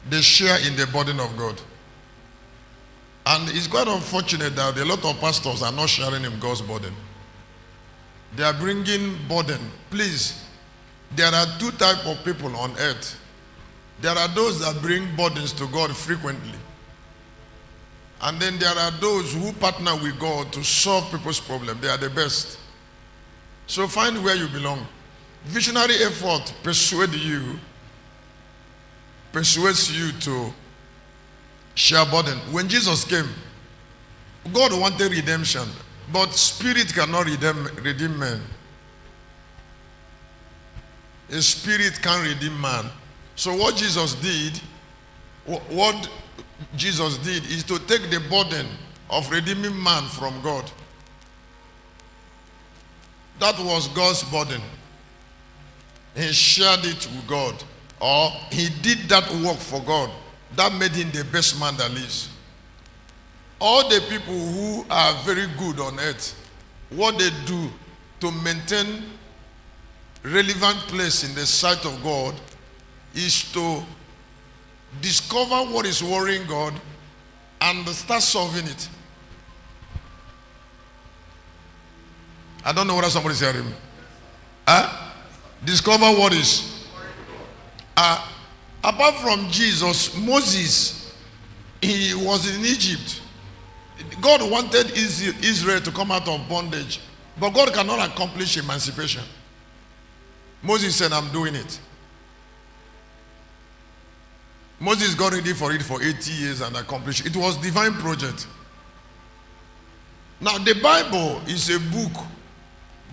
they share in the burden of God. And it's quite unfortunate that a lot of pastors are not sharing in God's burden. They are bringing burden. Please, there are two types of people on earth. There are those that bring burdens to God frequently. And then there are those who partner with God to solve people's problems. They are the best. So find where you belong. Visionary effort persuades you to share burden. When Jesus came, God wanted redemption, but spirit cannot redeem man. A spirit can't redeem man. So what Jesus did is to take the burden of redeeming man from God. That was God's burden. He shared it with God, or he did that work for God. That made him the best man that lives. All the people who are very good on earth, what they do to maintain relevant place in the sight of God is to discover what is worrying God and start solving it. I don't know whether somebody's hearing me. Discover what is. Apart from Jesus, Moses, he was in Egypt. God wanted Israel to come out of bondage, but God cannot accomplish emancipation. Moses said, I'm doing it. Moses got ready for it for 80 years and accomplished it. It was a divine project. Now, the Bible is a book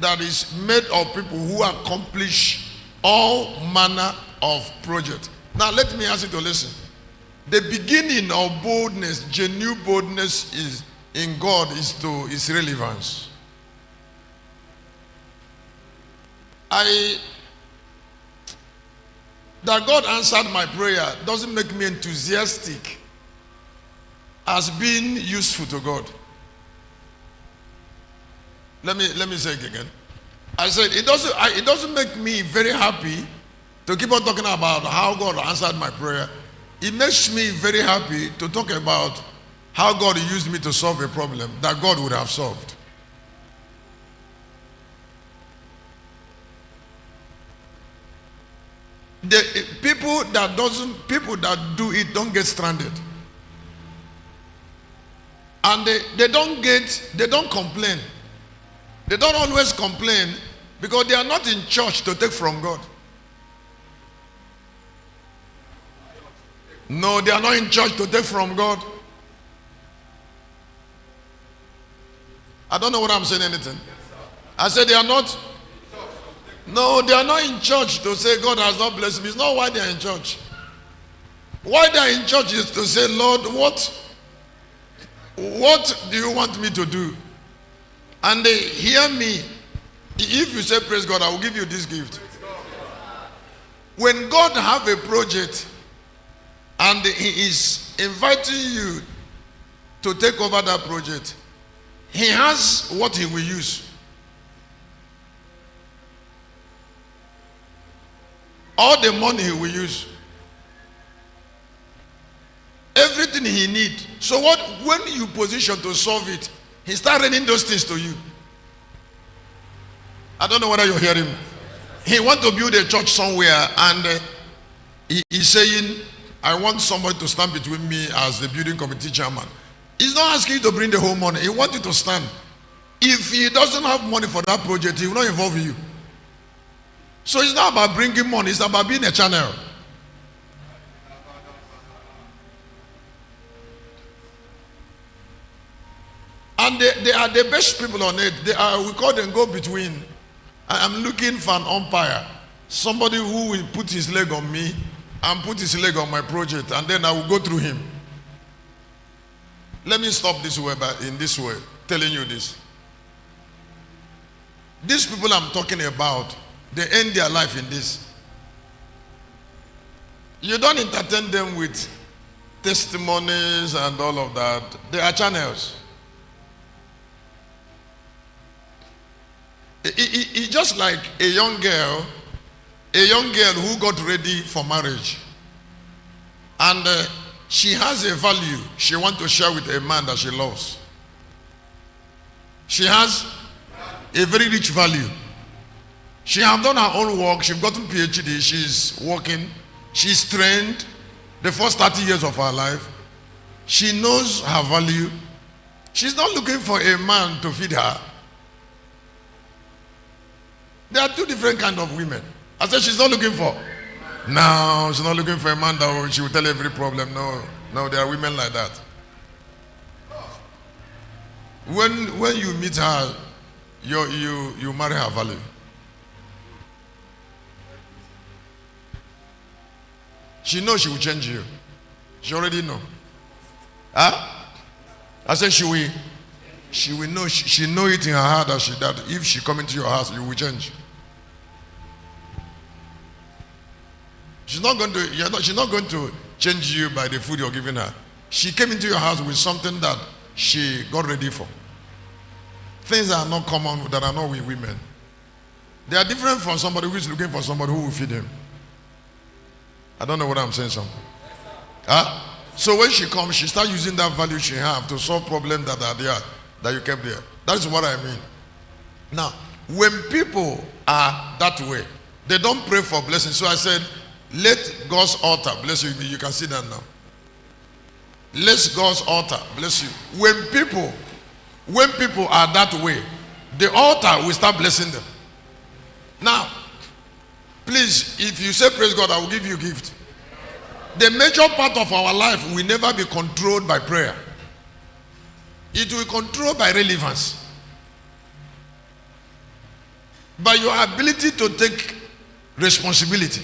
that is made of people who accomplish all manner of projects. Now, let me ask you to listen. The beginning of boldness, genuine boldness is in God is relevance. That God answered my prayer doesn't make me enthusiastic as being useful to God. Let me say it again. I said it doesn't make me very happy to keep on talking about how God answered my prayer. It makes me very happy to talk about how God used me to solve a problem that God would have solved. The people that do it don't get stranded. And they don't complain. They don't always complain because they are not in church to take from God. No, they are not in church to take from God. I don't know what I'm saying anything. I said they are not. No, they are not in church to say God has not blessed me. It's not why they are in church. Why they are in church is to say, Lord, what do you want me to do? And they hear me. If you say praise God, I will give you this gift. When God have a project and he is inviting you to take over that project, he has what he will use. All the money he will use. Everything he needs. So when you position to solve it, he starts running those things to you. I don't know whether you're hearing me. He wants to build a church somewhere and he's saying, I want somebody to stand between me as the building committee chairman. He's not asking you to bring the whole money. He wants you to stand. If he doesn't have money for that project, he will not involve you. So it's not about bringing money, it's about being a channel. And they are the best people on earth. We call them go-between. I'm looking for an umpire. Somebody who will put his leg on me and put his leg on my project, and then I will go through him. Let me stop this way, in this way, telling you this. These people I'm talking about, they end their life in this. You don't entertain them with testimonies and all of that. They are channels. It's just like a young girl who got ready for marriage. And she has a value she wants to share with a man that she loves. She has a very rich value. She has done her own work. She's gotten PhD. She's working. She's trained the first 30 years of her life. She knows her value. She's not looking for a man to feed her. There are two different kinds of women. I said she's not looking for. No, she's not looking for a man that she will tell every problem. No, there are women like that. When you meet her, you marry her value. She knows she will change you. She already know. Huh? I said she will know. She know it in her heart that if she come into your house, you will change. She's not going to change you by the food you're giving her. She came into your house with something that she got ready for. Things that are not common, that are not with women. They are different from somebody who is looking for somebody who will feed him. I don't know what I'm saying. Something. Huh? So when she comes, she starts using that value she has to solve problems that are there, that you kept there. That is what I mean. Now, when people are that way, they don't pray for blessing. So I said, let God's altar bless you. You can see that now. Let God's altar bless you. When people are that way, the altar will start blessing them. Now, please, if you say praise God, I will give you a gift. The major part of our life will never be controlled by prayer. It will be controlled by relevance. By your ability to take responsibility.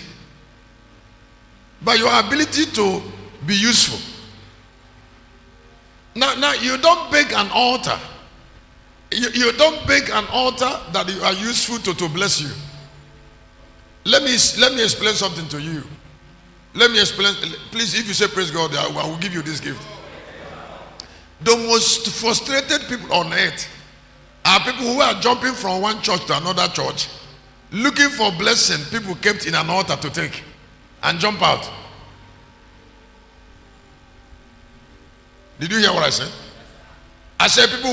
By your ability to be useful. Now you don't beg an altar. You don't beg an altar that you are useful to bless you. Let me explain something to you. Let me explain. Please, if you say praise God, I will give you this gift. The most frustrated people on earth are people who are jumping from one church to another church, looking for blessing people kept in an altar to take, and jump out. Did you hear what I said? I said people